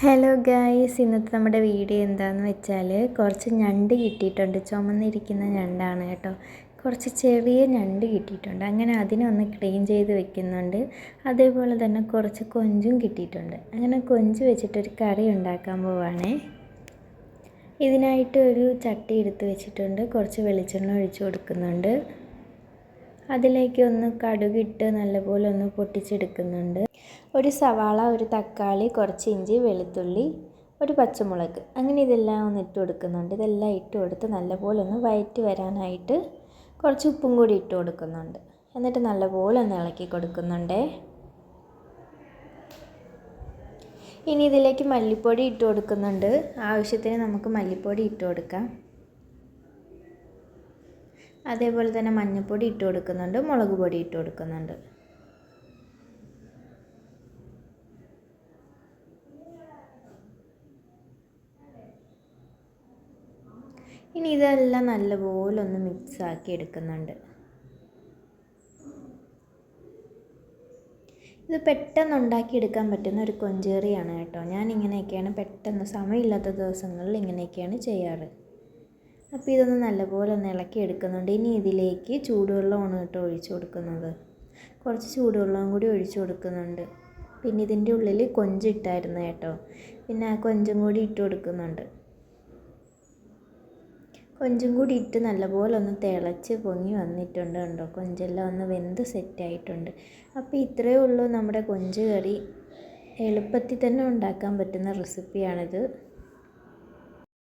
Hello guys, ഇന്നത്തെ നമ്മുടെ video എന്താണെന്ന് വെച്ചാൽ കുറച്ച് ഞണ്ട് കിട്ടിയിട്ടുണ്ട്. ചുമന്നിരിക്കുന്ന ഞണ്ടാണ് കേട്ടോ. കുറച്ച് ചെറിയ ഞണ്ട് കിട്ടിയിട്ടുണ്ട്. അങ്ങനെ അതിനൊന്ന് ക്ലീൻ ചെയ്ത് വെക്കുന്നുണ്ട്. അതേപോലെ തന്നെ കുറച്ച് കൊഞ്ചും കിട്ടിയിട്ടുണ്ട്. അങ്ങനെ കൊഞ്ച് വെച്ചിട്ടൊരു കറി ഉണ്ടാക്കാൻ പോവുകയാണേ. ഇതിനായിട്ട് ഒരു ചട്ടി എടുത്ത് വെച്ചിട്ടുണ്ട്. കുറച്ച് വെളിച്ചെണ്ണ ഒഴിച്ച് കൊടുക്കുന്നുണ്ട്. അതിലേക്ക് ഒന്ന് കടുകിട്ട് നല്ലപോലെ ഒന്ന് പൊട്ടിച്ചെടുക്കുന്നുണ്ട്. ഒരു സവാള, ഒരു തക്കാളി, കുറച്ച് ഇഞ്ചി, വെളുത്തുള്ളി, ഒരു പച്ചമുളക്, അങ്ങനെ ഇതെല്ലാം ഒന്ന് ഇട്ട് കൊടുക്കുന്നുണ്ട്. ഇതെല്ലാം ഇട്ട് കൊടുത്ത് നല്ലപോലെ ഒന്ന് വഴറ്റി വരാനായിട്ട് കുറച്ച് ഉപ്പും കൂടി ഇട്ട് കൊടുക്കുന്നുണ്ട്. എന്നിട്ട് നല്ലപോലെ ഒന്ന് ഇളക്കി കൊടുക്കുന്നുണ്ട്. ഇനി ഇതിലേക്ക് മല്ലിപ്പൊടി ഇട്ട് കൊടുക്കുന്നുണ്ട്. ആവശ്യത്തിന് നമുക്ക് മല്ലിപ്പൊടി ഇട്ട് കൊടുക്കാം. അതേപോലെ തന്നെ മഞ്ഞൾപ്പൊടി ഇട്ട് കൊടുക്കുന്നുണ്ട്, മുളക് പൊടി ഇട്ട് കൊടുക്കുന്നുണ്ട്. ഇനി ഇതെല്ലാം നല്ലപോലെ ഒന്ന് മിക്സ് ആക്കി എടുക്കുന്നുണ്ട്. ഇത് പെട്ടെന്ന് ഉണ്ടാക്കിയെടുക്കാൻ പറ്റുന്ന ഒരു കൊഞ്ചേറിയാണ് കേട്ടോ. ഞാൻ ഇങ്ങനെയൊക്കെയാണ് പെട്ടെന്ന് സമയമില്ലാത്ത ദിവസങ്ങളിൽ ഇങ്ങനെയൊക്കെയാണ് ചെയ്യാറ്. അപ്പോൾ ഇതൊന്ന് നല്ലപോലെ ഒന്ന് ഇളക്കി എടുക്കുന്നുണ്ട്. ഇനി ഇതിലേക്ക് ചൂടുവെള്ളമാണ് കേട്ടോ ഒഴിച്ചു കൊടുക്കുന്നത്. കുറച്ച് ചൂടുവെള്ളം കൂടി ഒഴിച്ചു കൊടുക്കുന്നുണ്ട്. പിന്നെ ഇതിൻ്റെ ഉള്ളിൽ കൊഞ്ചിട്ടായിരുന്നു കേട്ടോ. പിന്നെ ആ കൊഞ്ചും കൂടി ഇട്ട് കൊടുക്കുന്നുണ്ട്. കൊഞ്ചും കൂടി ഇട്ട് നല്ലപോലെ ഒന്ന് തിളച്ച് പൊങ്ങി വന്നിട്ടുണ്ട് കണ്ടോ. കൊഞ്ചെല്ലാം ഒന്ന് വെന്ത് സെറ്റായിട്ടുണ്ട്. അപ്പോൾ ഇത്രയേ ഉള്ളൂ നമ്മുടെ കൊഞ്ച് കറി. എളുപ്പത്തിൽ തന്നെ ഉണ്ടാക്കാൻ പറ്റുന്ന റെസിപ്പിയാണിത്.